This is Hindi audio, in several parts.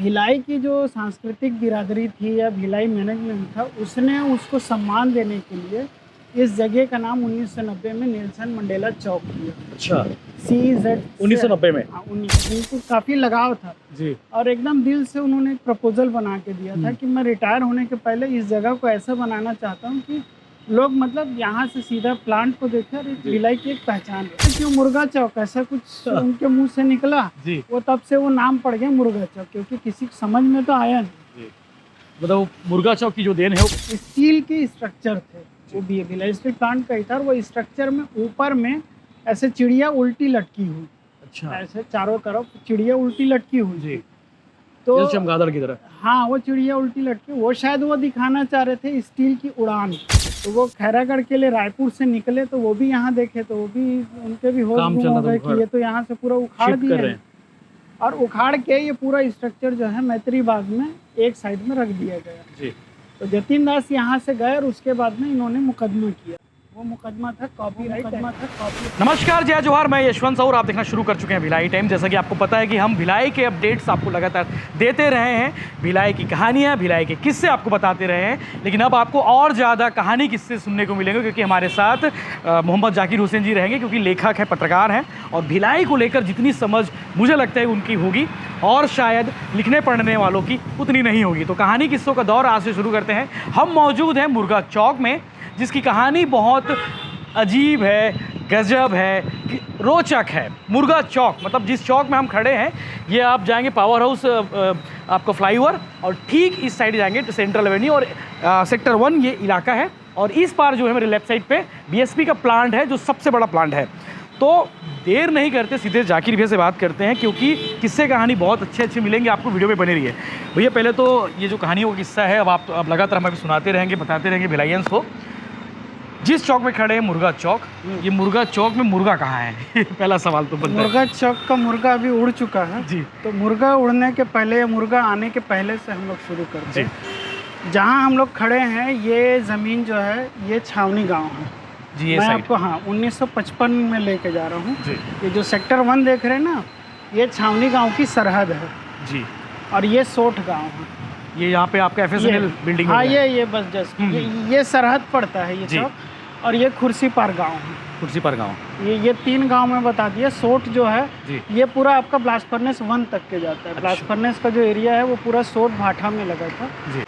भिलाई की जो सांस्कृतिक बिरादरी थी या भिलाई मैनेजमेंट था, उसने उसको सम्मान देने के लिए इस जगह का नाम 1990 में नेल्सन मंडेला चौक किया। अच्छा, CZ 1990 में। हाँ, उनको काफ़ी लगाव था जी। और एकदम दिल से उन्होंने एक प्रपोजल बना के दिया था कि मैं रिटायर होने के पहले इस जगह को ऐसा बनाना चाहता हूँ कि लोग मतलब यहाँ से सीधा प्लांट को देखे और भिलाई की एक पहचान है। क्यों मुर्गा चौक ऐसा कुछ उनके मुंह से निकला जी। वो तब से वो नाम पड़ गया मुर्गा चौक, क्योंकि किसी को समझ में तो आया नहीं। मतलब मुर्गा चौक की जो देन है वो स्टील की स्ट्रक्चर थे, वो भी भिलाई स्टील प्लांट का ही था। और वो स्ट्रक्चर में ऊपर में ऐसे चिड़िया उल्टी लटकी हुई, अच्छा, ऐसे चारों तरफ चिड़िया उल्टी लटकी हुई जी। तो जैसे चमगादड़ की तरह। हाँ, वो चिड़िया उल्टी लटकी, वो शायद वो दिखाना चाह रहे थे स्टील की उड़ान। तो वो खैरागढ़ के लिए रायपुर से निकले तो वो भी यहाँ देखे तो वो भी उनके भी होश गुम हो गए कि ये तो यहाँ से पूरा उखाड़ दिए हैं। और उखाड़ के ये पूरा स्ट्रक्चर जो है मैत्री बाग में एक साइड में रख दिया गया जी। तो जतिन दास यहाँ से गए और उसके बाद में इन्होंने मुकदमा किया। वो मुकदमा था कॉपीराइट। नमस्कार, जय जोहार, मैं यशवंत साहू, आप देखना शुरू कर चुके हैं भिलाई टाइम। जैसा कि आपको पता है कि हम भिलाई के अपडेट्स आपको लगातार देते रहे हैं, भिलाई की कहानियाँ, भिलाई के किस्से आपको बताते रहे हैं। लेकिन अब आपको और ज़्यादा कहानी किस्से सुनने को मिलेंगे, क्योंकि हमारे साथ मोहम्मद जाकिर हुसैन जी रहेंगे, क्योंकि लेखक हैं, पत्रकार हैं और भिलाई को लेकर जितनी समझ मुझे लगता है उनकी होगी और शायद लिखने पढ़ने वालों की उतनी नहीं होगी। तो कहानी किस्सों का दौर आज से शुरू करते हैं। हम मौजूद हैं मुर्गा चौक में, जिसकी कहानी बहुत अजीब है, गजब है, रोचक है। मुर्गा चौक मतलब जिस चौक में हम खड़े हैं, ये आप जाएंगे पावर हाउस आपको फ्लाईओवर और ठीक इस साइड जाएंगे तो सेंट्रल एवेन्यू और सेक्टर 1 ये इलाका है। और इस पार जो है मेरे लेफ्ट साइड पे BSP का प्लांट है, जो सबसे बड़ा प्लांट है। तो देर नहीं करते, सीधे जाकिर भैया से बात करते हैं, क्योंकि किस्से कहानी बहुत अच्छे मिलेंगे आपको, वीडियो में बने रहिए। भैया पहले तो ये जो कहानी का किस्सा है, अब लगातार हम अभी सुनाते रहेंगे, बताते रहेंगे भिलाइयंस को। जिस चौक में खड़े हैं मुर्गा चौक, ये मुर्गा चौक में मुर्गा कहाँ है? पहला सवाल तो बनता है। मुर्गा चौक का मुर्गा अभी उड़ चुका है जी। तो मुर्गा उड़ने के पहले या मुर्गा आने के पहले से हम लोग शुरू करते हैं। जहाँ हम लोग खड़े हैं ये ज़मीन जो है ये छावनी गांव है जी। ये मैं साइड आपको 1955 में लेके जा रहा हूँ जी। ये जो सेक्टर 1 देख रहे हैं ना, ये छावनी गांव की सरहद है जी। और ये सोठ गांव है। ये यहाँ पे आपका FSNL बिल्डिंग। हाँ, ये बस जस्ट ये सरहद पड़ता है ये चौक। और ये खुर्सीपार गांव है। खुर्सीपार गांव, ये 3 गांव में बता दिया। सोठ जो है जी। ये पूरा आपका ब्लास्ट फर्नेस 1 तक के जाता है। अच्छा। ब्लास्ट फर्नेस का जो एरिया है वो पूरा सोठ भाठा में लगा था जी।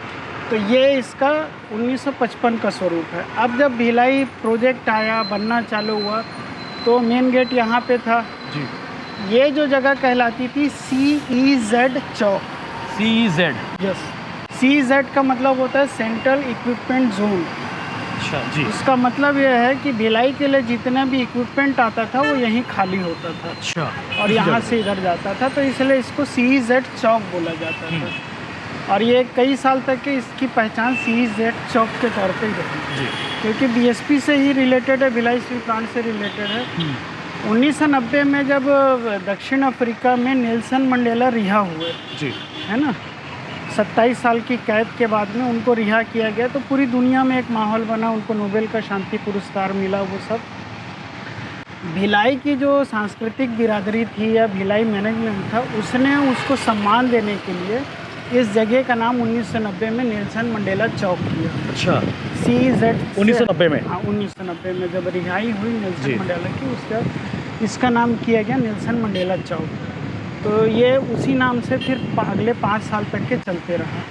तो ये इसका 1955 का स्वरूप है। अब जब भिलाई प्रोजेक्ट आया, बनना चालू हुआ तो मेन गेट यहाँ पे था जी। ये जो जगह कहलाती थी CEZ चौक। CZ, yes. CEZ का मतलब होता है सेंट्रल इक्विपमेंट जोन। अच्छा जी। इसका मतलब यह है कि भिलाई के लिए जितना भी इक्विपमेंट आता था वो यहीं खाली होता था। अच्छा। और यहाँ से इधर जाता था, तो इसलिए इसको CEZ चौक बोला जाता था। और ये कई साल तक के इसकी पहचान CEZ चौक के तौर पे ही रही जी। क्योंकि BSP से ही रिलेटेड है, भिलाई स्टील प्लांट से रिलेटेड है। 1990 में जब दक्षिण अफ्रीका में नेल्सन मंडेला रिहा हुए जी, है ना, 27 साल की कैद के बाद में उनको रिहा किया गया तो पूरी दुनिया में एक माहौल बना, उनको नोबेल का शांति पुरस्कार मिला। वो सब भिलाई की जो सांस्कृतिक बिरादरी थी या भिलाई मैनेजमेंट था, उसने उसको सम्मान देने के लिए इस जगह का नाम 1990 में नेल्सन मंडेला चौक किया। अच्छा। CEZ 1990 में? हाँ, 1990 में जब रिहाई हुई नेल्सन मंडेला की, उसके बाद इसका नाम किया गया नेल्सन मंडेला चौक। तो ये उसी नाम से फिर अगले 5 साल तक के चलते रहा।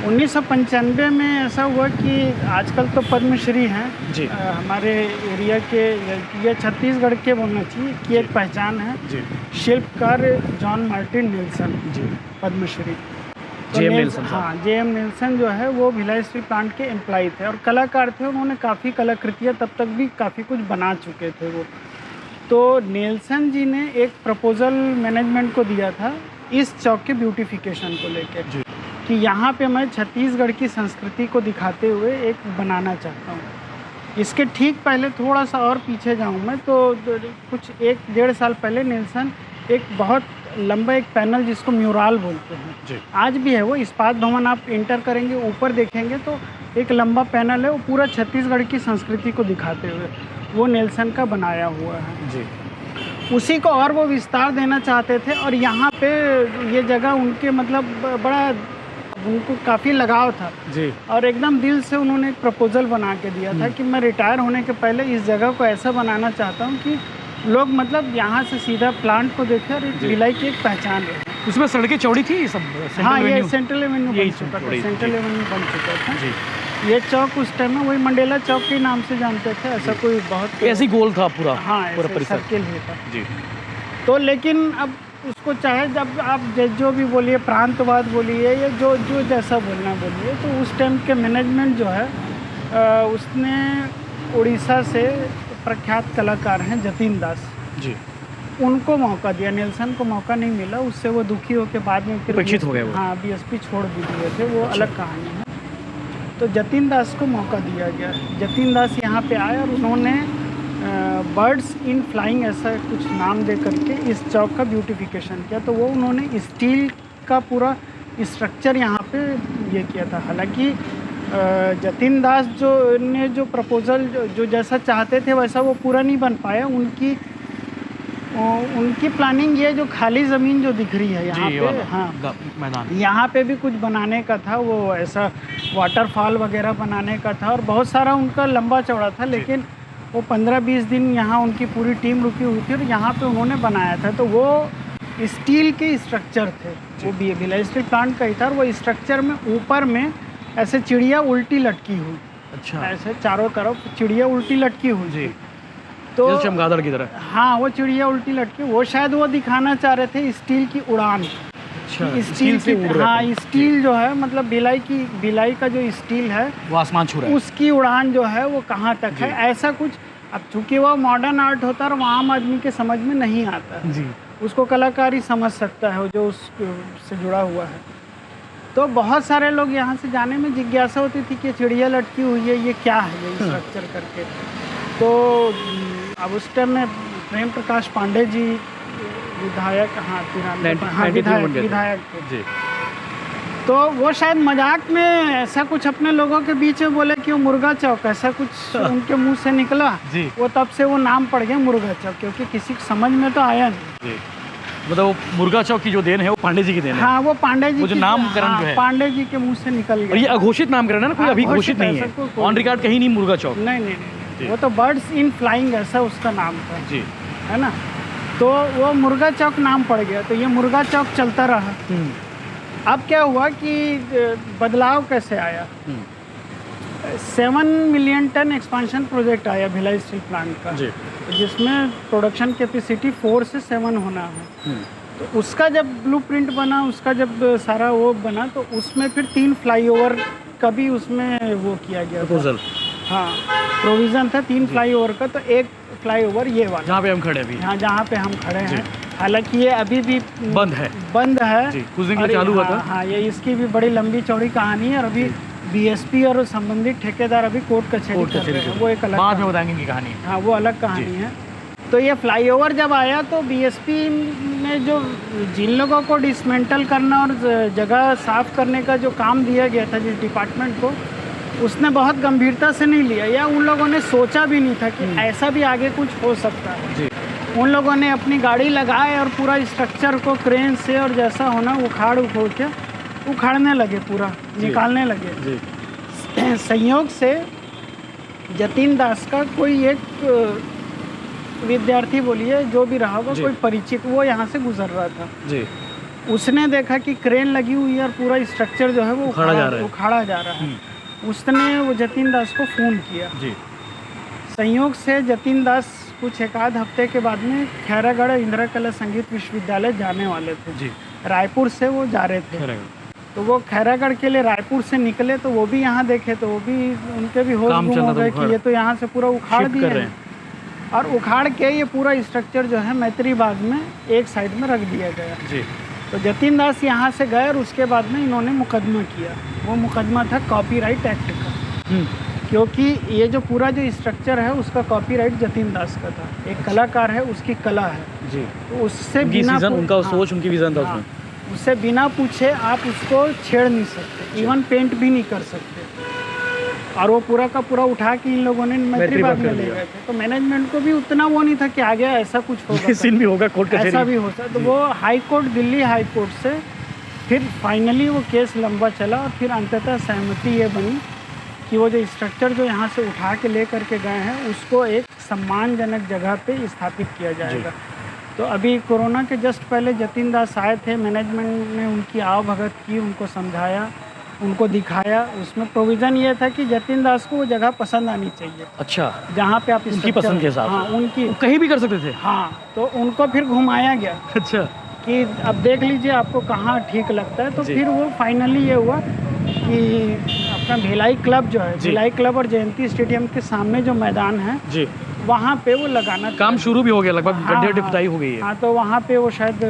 1995 में ऐसा हुआ कि आजकल तो पद्मश्री हैं जी। हमारे एरिया के, ये छत्तीसगढ़ के बोलना चाहिए कि एक पहचान है जी। शिल्पकार जॉन मार्टिन नेल्सन जी, पद्मश्री। JM Nelson. हाँ, JM नेल्सन जो है वो भिलाई स्टील प्लांट के एम्प्लॉय थे और कलाकार थे। उन्होंने काफ़ी कलाकृतियाँ तब तक भी काफ़ी कुछ बना चुके थे वो। तो नेल्सन जी ने एक प्रपोज़ल मैनेजमेंट को दिया था इस चौक के ब्यूटिफिकेशन को लेकर कि यहाँ पे मैं छत्तीसगढ़ की संस्कृति को दिखाते हुए एक बनाना चाहता हूँ। इसके ठीक पहले थोड़ा सा और पीछे जाऊँ मैं तो कुछ 1-1.5 साल पहले नेल्सन एक बहुत लंबा एक पैनल जिसको म्यूराल बोलते हैं जी। आज भी है वो, इस्पात भवन आप इंटर करेंगे ऊपर देखेंगे तो एक लंबा पैनल है, वो पूरा छत्तीसगढ़ की संस्कृति को दिखाते हुए वो नेल्सन का बनाया हुआ है जी। उसी को और वो विस्तार देना चाहते थे। और यहाँ पे ये जगह उनके मतलब बड़ा उनको काफ़ी लगाव था जी। और एकदम दिल से उन्होंने एक प्रपोज़ल बना के दिया था कि मैं रिटायर होने के पहले इस जगह को ऐसा बनाना चाहता हूँ कि लोग मतलब यहाँ से सीधा प्लांट को देखें और भिलाई की एक पहचान रहे। उसमें सड़कें चौड़ी थी सब? हाँ, ये सेंट्रल एवेन्यू बन यही चुका था, चौड़ी, सेंट्रल एवेन्यू बन चुका था जी। ये चौक उस टाइम में वही मंडेला चौक के नाम से जानते थे, ऐसा कोई बहुत ऐसी गोल था पूरा? हाँ, पूरा ऐसे परिसर सर्किल ही था जी। तो लेकिन अब उसको चाहे जब आप जो भी बोलिए, प्रांतवाद बोलिए या जो जैसा बोलना बोलिए, तो उस टाइम के मैनेजमेंट जो है उसने उड़ीसा से प्रख्यात कलाकार हैं जतिन दास जी, उनको मौका दिया। नेल्सन को मौका नहीं मिला, उससे वो दुखी होकर बाद में फिर उपेक्षित हो गए वो। हाँ, बीएसपी छोड़ भी दिए थे, वो अलग कहानी है। तो जतिन दास को मौका दिया गया। जतिन दास यहाँ पे आए और उन्होंने बर्ड्स इन फ्लाइंग ऐसा कुछ नाम दे करके इस चौक का ब्यूटिफिकेशन किया। तो वो उन्होंने स्टील का पूरा स्ट्रक्चर यहाँ पे ये किया था। हालांकि जतिन दास जो प्रपोज़ल जो जैसा चाहते थे वैसा वो पूरा नहीं बन पाया। उनकी प्लानिंग ये जो खाली ज़मीन जो दिख रही है यहाँ पे, हाँ मैदान, यहाँ पे भी कुछ बनाने का था, वो ऐसा वाटरफॉल वगैरह बनाने का था और बहुत सारा उनका लंबा चौड़ा था। लेकिन वो 15-20 दिन यहाँ उनकी पूरी टीम रुकी हुई थी और यहाँ पे उन्होंने बनाया था। तो वो स्टील के स्ट्रक्चर थे, वो भी भिलाई स्टील प्लांट का ही था। और वो स्ट्रक्चर में ऊपर में ऐसे चिड़िया उल्टी लटकी हुई, अच्छा, ऐसे चारों तरफ चिड़िया उल्टी लटकी हुई जी। तो चमगादड़ की तरह, हाँ, वो चिड़िया उल्टी लटकी, वो शायद वो दिखाना चाह रहे थे स्टील की उड़ान। अच्छा, स्टील की, हाँ, स्टील जो है मतलब भिलाई का जो स्टील है वो आसमान छू रहा है, उसकी उड़ान जो है वो कहाँ तक है, ऐसा कुछ। अब चूंकि वो मॉडर्न आर्ट होता है और आम आदमी के समझ में नहीं आता है जी, उसको कलाकारी समझ सकता है जो उससे जुड़ा हुआ है। तो बहुत सारे लोग यहाँ से जाने में जिज्ञासा होती थी कि चिड़िया लटकी हुई है, ये क्या है ये स्ट्रक्चर करके। तो अब उस टाइम में प्रेम प्रकाश पांडे जी विधायक, हाँ, विधायक थे। तो वो शायद मजाक में ऐसा कुछ अपने लोगों के बीच में बोले कि वो मुर्गा चौक, ऐसा कुछ उनके मुंह से निकला जी। वो तब से वो नाम पड़ गया मुर्गा चौक, क्योंकि किसी को समझ में तो आया नहीं। मतलब वो मुर्गा चौक की जो देन है वो पांडे जी की देन है। हाँ, वो पांडे जी, वो जो नामकरण जो है पांडे जी के मुँह से निकल गया। और ये अघोषित नामकरण है ना, कोई अभी घोषित नहीं है, ऑन रिकॉर्ड कहीं नहीं मुर्गा चौक। नहीं, वो तो बर्ड्स इन फ्लाइंग ऐसा उसका नाम था जी, है ना। तो वो मुर्गा चौक नाम पड़ गया, तो ये मुर्गा चौक चलता रहा। अब क्या हुआ कि बदलाव कैसे आया, 7 मिलियन टन एक्सपांशन प्रोजेक्ट आया भिलाई स्टील प्लांट का जी, जिसमें प्रोडक्शन कैपेसिटी 4 से 7 होना है। तो उसका जब ब्लूप्रिंट बना, उसका जब सारा वो बना, तो उसमें फिर 3 फ्लाईओवर का भी उसमें वो किया गया प्रपोजल। हाँ, प्रोविज़न था 3 फ्लाईओवर का। तो एक फ्लाईओवर ये वाला जहाँ पे हम खड़े अभी, हाँ, जहाँ पे हम खड़े हैं, हालांकि ये अभी भी बंद है जी, कुछ दिन चालू हुआ था। हाँ, ये इसकी भी बड़ी लंबी चौड़ी कहानी है और अभी बीएसपी और संबंधित ठेकेदार अभी कोर्ट कचहरी कर रहे हैं, वो एक अलग बाद में बताएंगे इनकी कहानी। हाँ, वो अलग कहानी है। तो ये फ्लाईओवर जब आया तो बीएसपी ने जो जिन लोगों को डिसमेंटल करना और जगह साफ करने का जो काम दिया गया था जिस डिपार्टमेंट को, उसने बहुत गंभीरता से नहीं लिया, या उन लोगों ने सोचा भी नहीं था कि ऐसा भी आगे कुछ हो सकता है जी। उन लोगों ने अपनी गाड़ी लगाए और पूरा स्ट्रक्चर को क्रेन से और जैसा होना उखाड़ने लगे, पूरा निकालने लगे जी। संयोग से जतिन दास का कोई एक विद्यार्थी बोलिए जो भी रहा होगा, कोई परिचित, वो यहाँ से गुजर रहा था जी। उसने देखा कि क्रेन लगी हुई है और पूरा स्ट्रक्चर जो है वो उखाड़ा जा रहा है। उसने वो जतिन दास को फ़ोन किया जी। संयोग से जतिन दास कुछ एक आध हफ्ते के बाद में खैरागढ़ इंदिरा कला संगीत विश्वविद्यालय जाने वाले थे जी। रायपुर से वो जा रहे थे, तो वो खैरागढ़ के लिए रायपुर से निकले, तो वो भी यहाँ देखे, तो वो भी उनके भी होश गुम हो गए कि ये तो यहाँ से पूरा उखाड़ दिए हैं। और उखाड़ के ये पूरा स्ट्रक्चर जो है मैत्री बाग में एक साइड में रख दिया गया जी। तो जतिन दास यहाँ से गए और उसके बाद में इन्होंने मुकदमा किया। वो मुकदमा था कॉपीराइट एक्ट का, क्योंकि ये जो पूरा जो स्ट्रक्चर है उसका कॉपीराइट जतिन दास का था, एक कलाकार है, उसकी कला है जी। तो उससे बिना उनका सोच, उनकी विजन था उसमें, उससे बिना पूछे आप उसको छेड़ नहीं सकते, इवन पेंट भी नहीं कर सकते। और वो पूरा का पूरा उठा के इन लोगों ने मैत्री बाग में ले गए थे। तो मैनेजमेंट को भी उतना वो नहीं था कि आगे ऐसा कुछ होगा, सीन भी होगा, कोर्ट कचहरी ऐसा भी हो सकता। तो वो high court, Delhi high court से फिर फाइनली वो केस लंबा चला और फिर अंततः सहमति ये बनी कि वो जो स्ट्रक्चर जो यहाँ से उठा के ले करके गए हैं उसको एक सम्मानजनक जगह पे स्थापित किया जाएगा। तो अभी कोरोना के जस्ट पहले जतिन दास आए थे, मैनेजमेंट ने उनकी आवभगत की, उनको समझाया, उनको दिखाया। उसमें प्रोविज़न ये था कि जतिन दास को वो जगह पसंद आनी चाहिए। अच्छा, जहाँ पे आप उनकी पसंद के हिसाब से। हाँ, उनकी वो कहीं भी कर सकते थे। हाँ, तो उनको फिर घुमाया गया अच्छा, कि अब देख लीजिए आपको कहाँ ठीक लगता है। तो फिर वो फाइनली ये हुआ कि अपना भिलाई क्लब जो है, भिलाई क्लब और जयंती स्टेडियम के सामने जो मैदान है जी, वहाँ पे वो लगाना काम शुरू भी हो गया लगभग, हाँ, गड्ढे हाँ, खुदाई हो गई है। हाँ, तो वहाँ पे वो शायद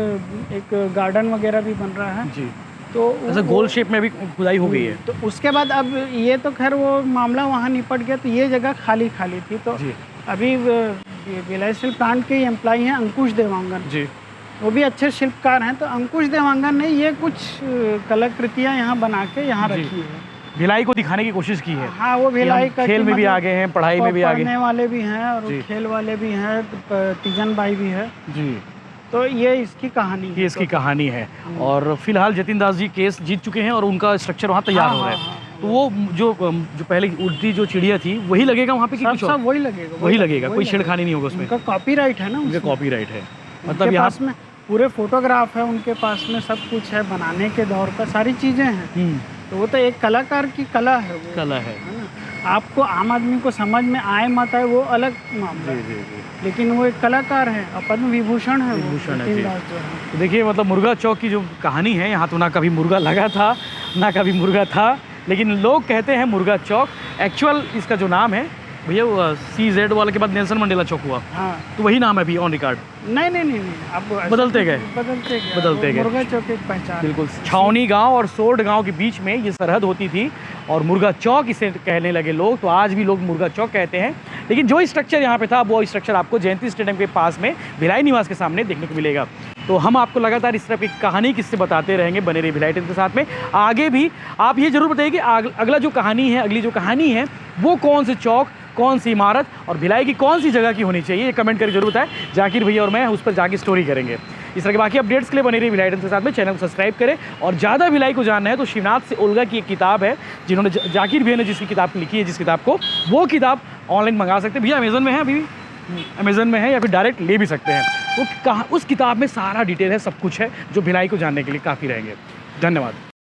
एक गार्डन वगैरह भी बन रहा है। जी, तो ऐसा गोल शेप में भी खुदाई हो गई है। तो उसके बाद अब ये तो खैर वो मामला वहाँ निपट गया, तो ये जगह खाली खाली थी। तो जी, अभी भिलाई स्टील प्लांट के एम्प्लॉई हैं अंकुश देवांगन जी, वो भी अच्छे शिल्पकार हैं। तो अंकुश देवांगन ने ये कुछ कलाकृतियाँ यहाँ बना के यहाँ जी। रखी है। भिलाई को दिखाने की कोशिश की है। हाँ, वो भिलाई का खेल में भी आगे हैं, पढ़ाई में भी आगे। पढ़ने वाले भी हैं और जी। खेल वाले भी हैं, तीजन बाई भी है। जी, तो ये इसकी कहानी ये इसकी कहानी है। और फिलहाल जतिन दास जी केस जीत चुके हैं और उनका स्ट्रक्चर वहाँ तैयार हाँ, हो रहा हाँ, है। तो वो जो पहले उड़ती जो चिड़िया थी वही लगेगा वहाँ पे कि सब कुछ और? सब वही लगेगा, वही लगेगा, कोई छेड़खानी नहीं होगा उसमें। उनका कॉपीराइट है ना, उनके उसमें। कॉपीराइट है, मतलब उनके यहाँ पास में पूरे फोटोग्राफ है, उनके पास में सब कुछ है, बनाने के दौर का सारी चीज़ें हैं। तो वो तो एक कलाकार की कला है, वो कला है। ना। आपको आम आदमी को समझ में आए मत आए वो अलग मामला है, जी, लेकिन वो एक कलाकार है और पद्म विभूषण है, वो विभूषण है, जतिन जी। दास जो है। तो देखिए, मतलब मुर्गा चौक की जो कहानी है, यहाँ तो ना कभी मुर्गा लगा था ना कभी मुर्गा था, लेकिन लोग कहते हैं मुर्गा चौक। एक्चुअल इसका जो नाम है भैया वो CZ वाले के बाद नेल्सन मंडेला चौक हुआ, हाँ, तो वही नाम है अभी ऑन रिकॉर्ड। नहीं, अब बदलते गए। बदलते गए। मुर्गा चौक एक पहचान। बिल्कुल, छावनी गांव और सोड गांव के बीच में ये सरहद होती थी और मुर्गा चौक इसे कहने लगे लोग। तो आज भी लोग मुर्गा चौक कहते हैं। लेकिन जो स्ट्रक्चर यहाँ पे था वो स्ट्रक्चर आपको जयंती स्टेडियम के पास में भिलाई निवास के सामने देखने को मिलेगा। तो हम आपको लगातार इस तरह की कहानी किससे बताते रहेंगे, बने रहिए भिलाई टाइम्स के साथ में। आगे भी आप ये जरूर बताइए कि अगला जो कहानी है, अगली जो कहानी है वो कौन से चौक, कौन सी इमारत और भिलाई की कौन सी जगह की होनी चाहिए, ये कमेंट करके जरूर बताएं। जाकिर भैया और मैं उस पर जाके स्टोरी करेंगे। इस तरह के बाकी अपडेट्स के लिए बने रहिए भिलाई टाइम्स के साथ में। चैनल को सब्सक्राइब करें और ज़्यादा भिलाई को जानना है तो शिवनाथ से ओल्गा की एक किताब है, जिन्होंने जाकिर भैया ने जिसकी किताब लिखी है, जिस किताब को, वो किताब ऑनलाइन मंगा सकते हैं। भैया अमेज़न में है अभी भी, अमेज़न में है या फिर डायरेक्ट ले भी सकते हैं। वो कहाँ, उस किताब में सारा डिटेल है, सब कुछ है जो भिलाई को जानने के लिए काफ़ी रहेंगे। धन्यवाद।